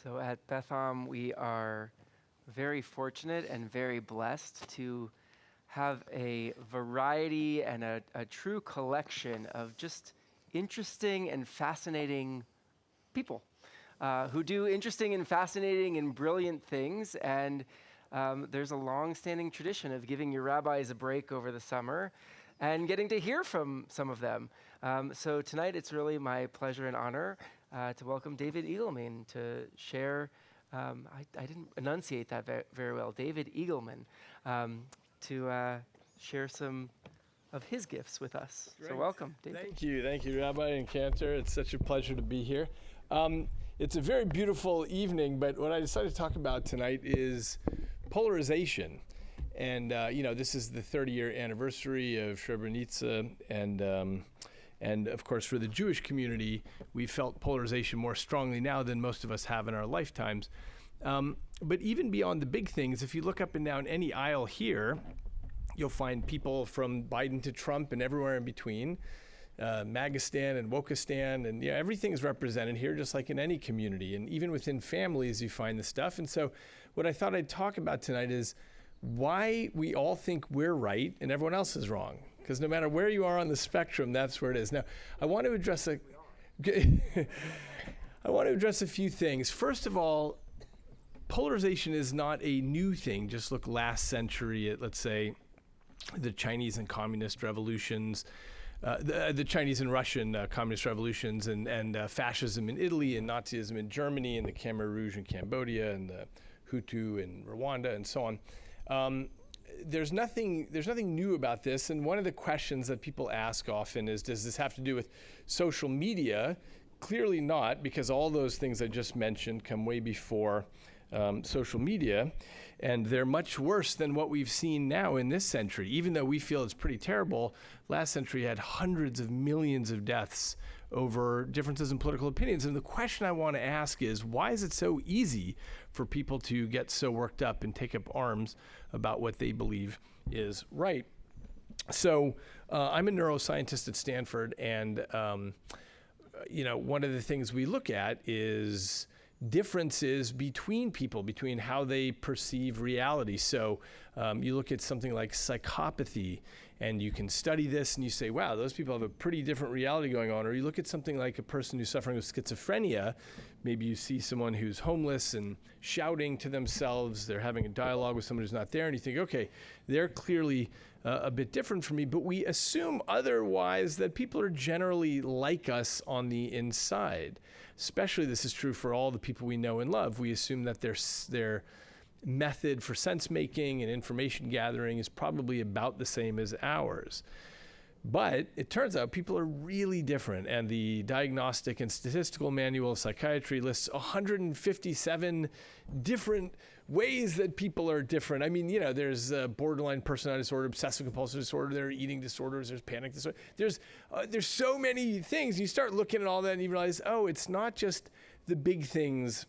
So at Betham, we are very fortunate and very blessed to have a variety and a true collection of just interesting and fascinating people who do interesting and fascinating and brilliant things. And there's a long-standing tradition of giving your rabbis a break over the summer and getting to hear from some of them. So tonight it's really my pleasure and honor to welcome David Eagleman to share, I didn't enunciate that very well, David Eagleman, to share some of his gifts with us. Great. So welcome, David. Thank you, Rabbi and Cantor. It's such a pleasure to be here. It's a very beautiful evening, but what I decided to talk about tonight is polarization. And, this is the 30-year anniversary of Srebrenica, and of course, for the Jewish community, we felt polarization more strongly now than most of us have in our lifetimes. But even beyond the big things, if you look up and down any aisle here, you'll find people from Biden to Trump and everywhere in between, Magistan and Wokistan, and everything is represented here, just like in any community. And even within families, you find this stuff. And so what I thought I'd talk about tonight is why we all think we're right and everyone else is wrong. Because no matter where you are on the spectrum, that's where it is. Now, I want to address a few things. First of all, polarization is not a new thing. Just look last century at, let's say, the Chinese and communist revolutions, the Chinese and Russian communist revolutions, and fascism in Italy and Nazism in Germany and the Khmer Rouge in Cambodia and the Hutu in Rwanda and so on. There's nothing new about this, and one of the questions that people ask often is, does this have to do with social media? Clearly not, because all those things I just mentioned come way before social media, and they're much worse than what we've seen now in this century. Even though we feel it's pretty terrible, last century had hundreds of millions of deaths over differences in political opinions. And the question I want to ask is, why is it so easy for people to get so worked up and take up arms about what they believe is right? So I'm a neuroscientist at Stanford, and one of the things we look at is differences between people, between how they perceive reality. So you look at something like psychopathy, and you can study this and you say, wow, those people have a pretty different reality going on. Or you look at something like a person who's suffering with schizophrenia. Maybe you see someone who's homeless and shouting to themselves. They're having a dialogue with someone who's not there. And you think, okay, they're clearly a bit different from me. But we assume otherwise, that people are generally like us on the inside. Especially this is true for all the people we know and love. We assume that their method for sense making and information gathering is probably about the same as ours. But it turns out people are really different, and the Diagnostic and Statistical Manual of Psychiatry lists 157 different ways that people are different. I mean, there's borderline personality disorder, obsessive compulsive disorder, there are eating disorders, there's panic disorder. There's so many things. You start looking at all that and you realize, oh, it's not just the big things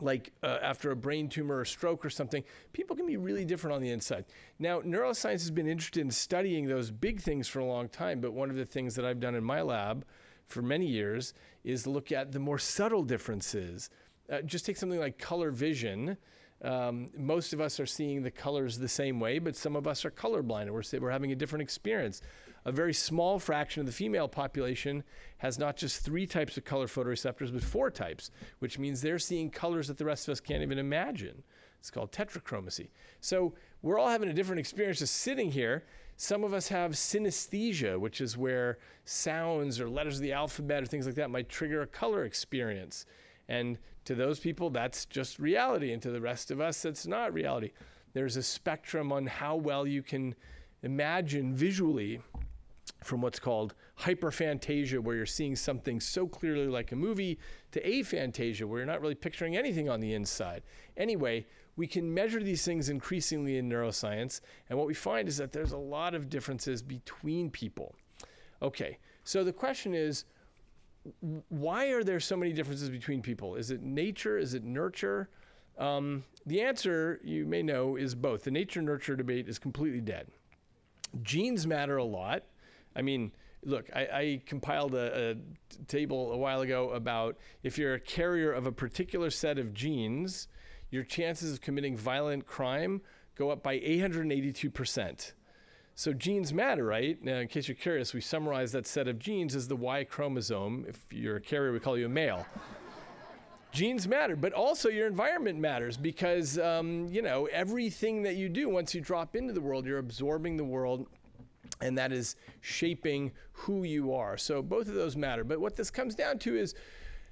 like after a brain tumor or stroke or something. People can be really different on the inside. Now, neuroscience has been interested in studying those big things for a long time, but one of the things that I've done in my lab for many years is look at the more subtle differences. Just take something like color vision. Most of us are seeing the colors the same way, but some of us are colorblind, and we're having a different experience. A very small fraction of the female population has not just 3 types of color photoreceptors, but 4 types, which means they're seeing colors that the rest of us can't even imagine. It's called tetrachromacy. So we're all having a different experience just sitting here. Some of us have synesthesia, which is where sounds or letters of the alphabet or things like that might trigger a color experience. And to those people, that's just reality. And to the rest of us, that's not reality. There's a spectrum on how well you can imagine visually, from what's called hyperphantasia, where you're seeing something so clearly like a movie, to aphantasia, where you're not really picturing anything on the inside. Anyway, we can measure these things increasingly in neuroscience, and what we find is that there's a lot of differences between people. Okay, so the question is, why are there so many differences between people? Is it nature? Is it nurture? The answer, you may know, is both. The nature-nurture debate is completely dead. Genes matter a lot. I mean, look, I compiled a table a while ago about if you're a carrier of a particular set of genes, your chances of committing violent crime go up by 882%. So genes matter, right? Now, in case you're curious, we summarize that set of genes as the Y chromosome. If you're a carrier, we call you a male. Genes matter, but also your environment matters because, everything that you do once you drop into the world, you're absorbing the world, and that is shaping who you are. So both of those matter. But what this comes down to is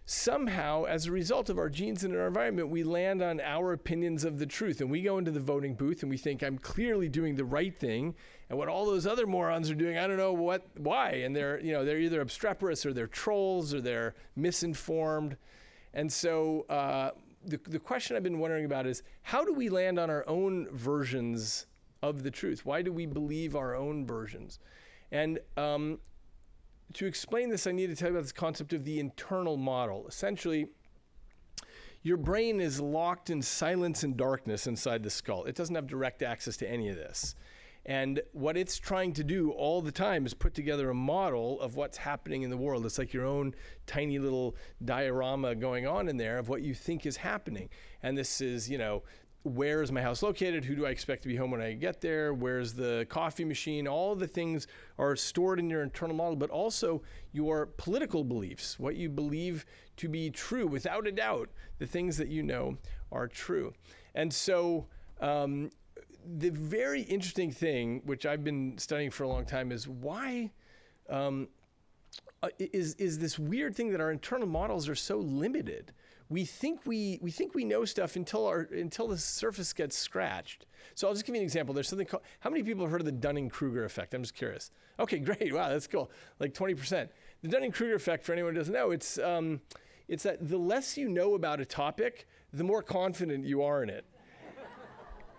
somehow, as a result of our genes and our environment, we land on our opinions of the truth. And we go into the voting booth and we think, I'm clearly doing the right thing. And what all those other morons are doing, I don't know why. And they're either obstreperous or they're trolls or they're misinformed. And so the question I've been wondering about is, how do we land on our own versions of the truth? Why do we believe our own versions? And to explain this, I need to tell you about this concept of the internal model. Essentially, your brain is locked in silence and darkness inside the skull. It doesn't have direct access to any of this. And what it's trying to do all the time is put together a model of what's happening in the world. It's like your own tiny little diorama going on in there of what you think is happening. And this is, where is my house located? Who do I expect to be home when I get there? Where's the coffee machine? All the things are stored in your internal model, but also your political beliefs, what you believe to be true, without a doubt, the things that you know are true. And so the very interesting thing, which I've been studying for a long time, is why is this weird thing that our internal models are so limited. We think we know stuff until the surface gets scratched. So I'll just give you an example. There's something called, how many people have heard of the Dunning-Kruger effect? I'm just curious. Okay, great. Wow, that's cool. Like 20%. The Dunning-Kruger effect, for anyone who doesn't know, it's that the less you know about a topic, the more confident you are in it.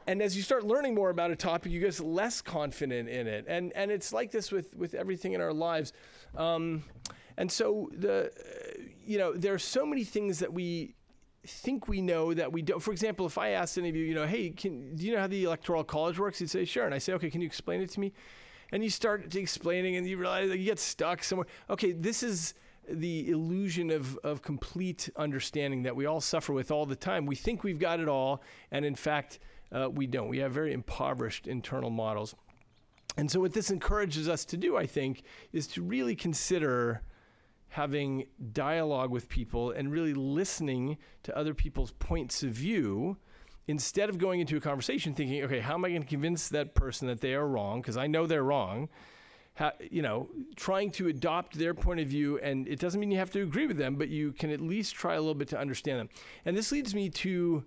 And as you start learning more about a topic, you get less confident in it. And it's like this with everything in our lives. And so there are so many things that we think we know that we don't. For example, if I asked any of you, hey, do you know how the Electoral College works? You'd say, sure. And I say, okay, can you explain it to me? And you start explaining and you realize you get stuck somewhere. Okay, this is the illusion of complete understanding that we all suffer with all the time. We think we've got it all, and in fact, we don't. We have very impoverished internal models. And so what this encourages us to do, I think, is to really consider having dialogue with people and really listening to other people's points of view instead of going into a conversation thinking, okay, how am I going to convince that person that they are wrong? Because I know they're wrong. Trying to adopt their point of view, and it doesn't mean you have to agree with them, but you can at least try a little bit to understand them. And this leads me to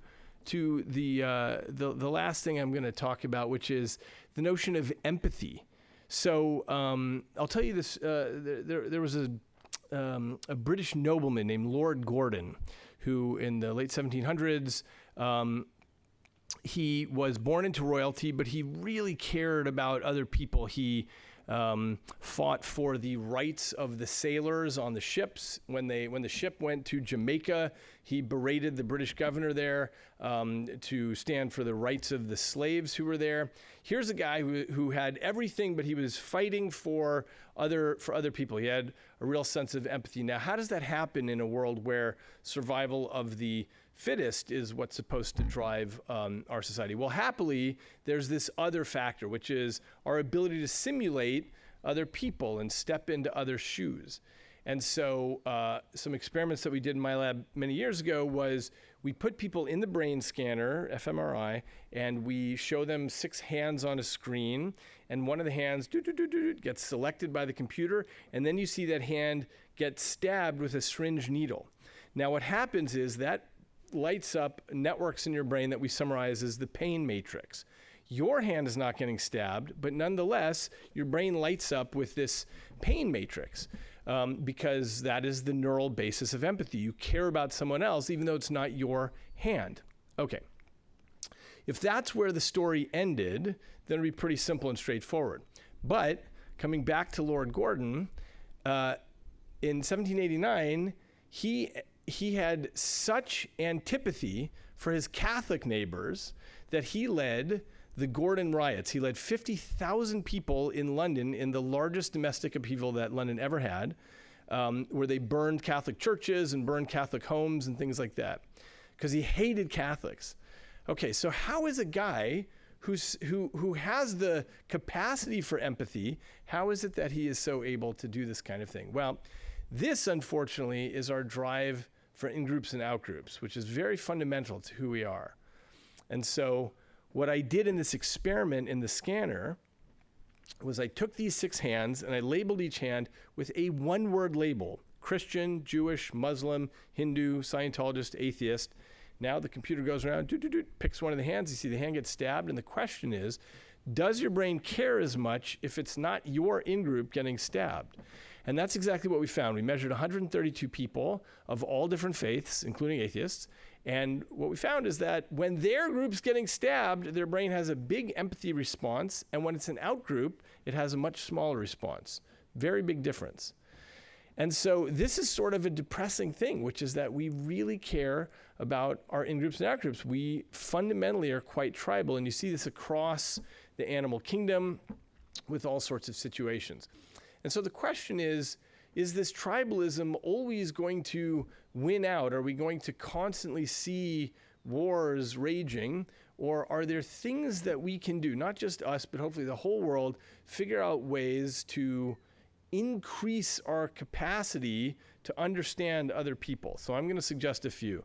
the last thing I'm going to talk about, which is the notion of empathy. So I'll tell you this. There was a British nobleman named Lord Gordon, who in the late 1700s, he was born into royalty, but he really cared about other people. He fought for the rights of the sailors on the ships. When the ship went to Jamaica, he berated the British governor there to stand for the rights of the slaves who were there. Here's a guy who had everything, but he was fighting for other people. He had a real sense of empathy. Now, how does that happen in a world where survival of the fittest is what's supposed to drive our society? Well, happily, there's this other factor, which is our ability to simulate other people and step into other shoes. And so some experiments that we did in my lab many years ago was we put people in the brain scanner, fMRI, and we show them 6 hands on a screen, and one of the hands gets selected by the computer, and then you see that hand get stabbed with a syringe needle. Now what happens is that lights up networks in your brain that we summarize as the pain matrix. Your hand is not getting stabbed, but nonetheless, your brain lights up with this pain matrix because that is the neural basis of empathy. You care about someone else, even though it's not your hand. Okay. If that's where the story ended, then it'd be pretty simple and straightforward. But coming back to Lord Gordon, in 1789, he had such antipathy for his Catholic neighbors that he led the Gordon riots. He led 50,000 people in London in the largest domestic upheaval that London ever had, where they burned Catholic churches and burned Catholic homes and things like that, because he hated Catholics. Okay, so how is a guy who has the capacity for empathy, how is it that he is so able to do this kind of thing? Well, this, unfortunately, is our drive for in-groups and out-groups, which is very fundamental to who we are. And so what I did in this experiment in the scanner was I took these 6 hands and I labeled each hand with a one-word label: Christian, Jewish, Muslim, Hindu, Scientologist, atheist. Now the computer goes around, picks one of the hands, you see the hand gets stabbed, and the question is, does your brain care as much if it's not your in-group getting stabbed? And that's exactly what we found. We measured 132 people of all different faiths, including atheists, and what we found is that when their group's getting stabbed, their brain has a big empathy response, and when it's an out-group, it has a much smaller response. Very big difference. And so this is sort of a depressing thing, which is that we really care about our in-groups and out-groups. We fundamentally are quite tribal, and you see this across the animal kingdom with all sorts of situations. And so the question is this tribalism always going to win out? Are we going to constantly see wars raging? Or are there things that we can do, not just us, but hopefully the whole world, figure out ways to increase our capacity to understand other people? So I'm going to suggest a few.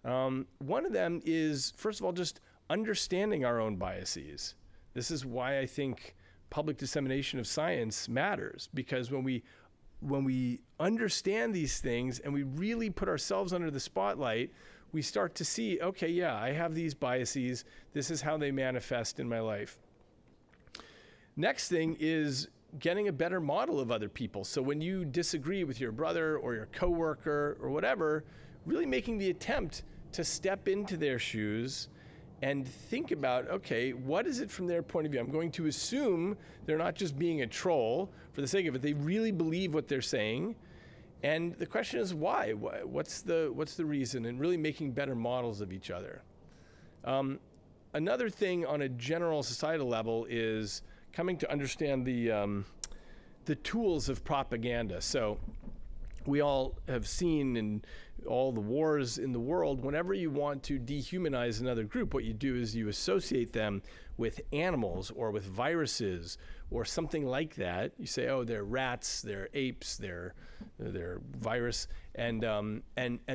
One of them is, first of all, just understanding our own biases. This is why I think public dissemination of science matters, because when we understand these things and we really put ourselves under the spotlight, we start to see, okay, yeah, I have these biases. This is how they manifest in my life. Next thing is getting a better model of other people. So when you disagree with your brother or your coworker or whatever, really making the attempt to step into their shoes and think about, okay, what is it from their point of view? I'm going to assume they're not just being a troll for the sake of it. They really believe what they're saying. And the question is why? What's the reason? And really making better models of each other. Another thing on a general societal level is coming to understand the tools of propaganda. So we all have seen in all the wars in the world, whenever you want to dehumanize another group, what you do is you associate them with animals or with viruses or something like that. You say, oh, they're rats, they're apes, they're virus. And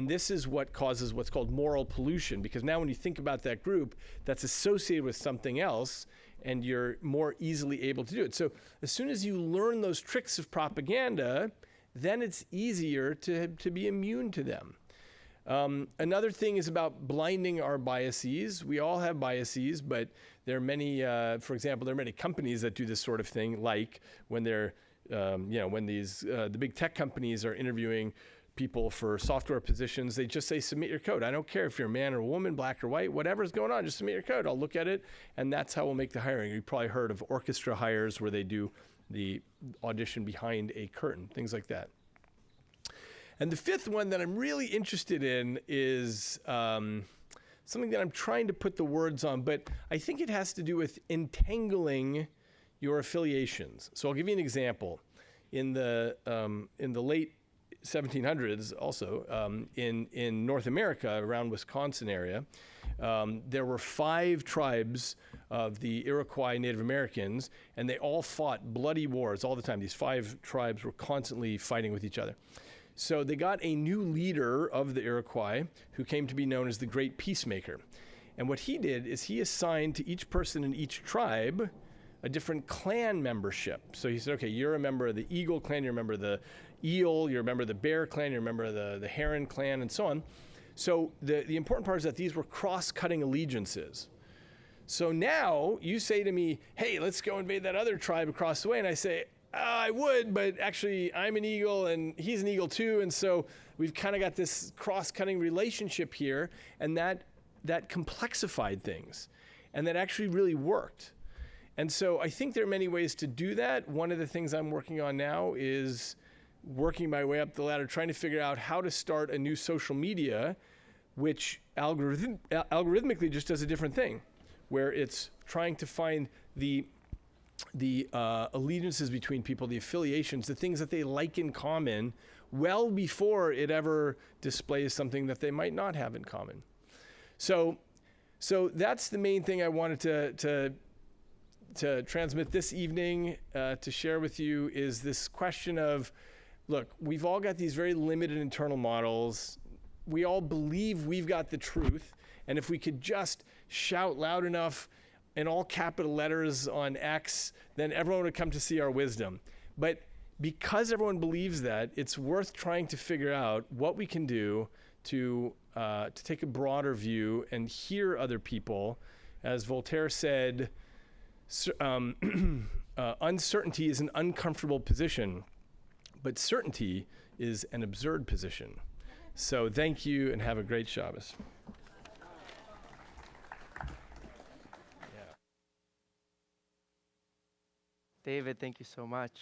this is what causes what's called moral pollution, because now when you think about that group, that's associated with something else, and you're more easily able to do it. So as soon as you learn those tricks of propaganda, then it's easier to be immune to them. Another thing is about blinding our biases. We all have biases, but there are many, for example, there are many companies that do this sort of thing, like when they're, when the big tech companies are interviewing people for software positions, they just say, submit your code. I don't care if you're a man or a woman, black or white, whatever's going on, just submit your code. I'll look at it, and that's how we'll make the hiring. You've probably heard of orchestra hires where they do the audition behind a curtain, things like that. And the fifth one that I'm really interested in is something that I'm trying to put the words on, but I think it has to do with entangling your affiliations. So I'll give you an example. In the late 1700s, also in North America, around Wisconsin area, there were 5 tribes of the Iroquois Native Americans, and they all fought bloody wars all the time. These 5 tribes were constantly fighting with each other. So they got a new leader of the Iroquois who came to be known as the Great Peacemaker. And what he did is he assigned to each person in each tribe a different clan membership. So he said, okay, you're a member of the Eagle clan, you're a member of the Eel, you're a member of the Bear clan, you're a member of the Heron clan, and so on. So the important part is that these were cross-cutting allegiances. So now you say to me, hey, let's go invade that other tribe across the way. And I say, I would, but actually I'm an eagle and he's an eagle too. And so we've kind of got this cross-cutting relationship here, and that complexified things. And that actually really worked. And so I think there are many ways to do that. One of the things I'm working on now is working my way up the ladder, trying to figure out how to start a new social media, which algorithmically just does a different thing, where it's trying to find the allegiances between people, the affiliations, the things that they like in common, well before it ever displays something that they might not have in common. So that's the main thing I wanted to transmit this evening, to share with you, is this question of, look, we've all got these very limited internal models. We all believe we've got the truth, and if we could just shout loud enough in all capital letters on X, then everyone would come to see our wisdom. But because everyone believes that, it's worth trying to figure out what we can do to take a broader view and hear other people. As Voltaire said, uncertainty is an uncomfortable position, but certainty is an absurd position. So thank you, and have a great Shabbos. David, thank you so much.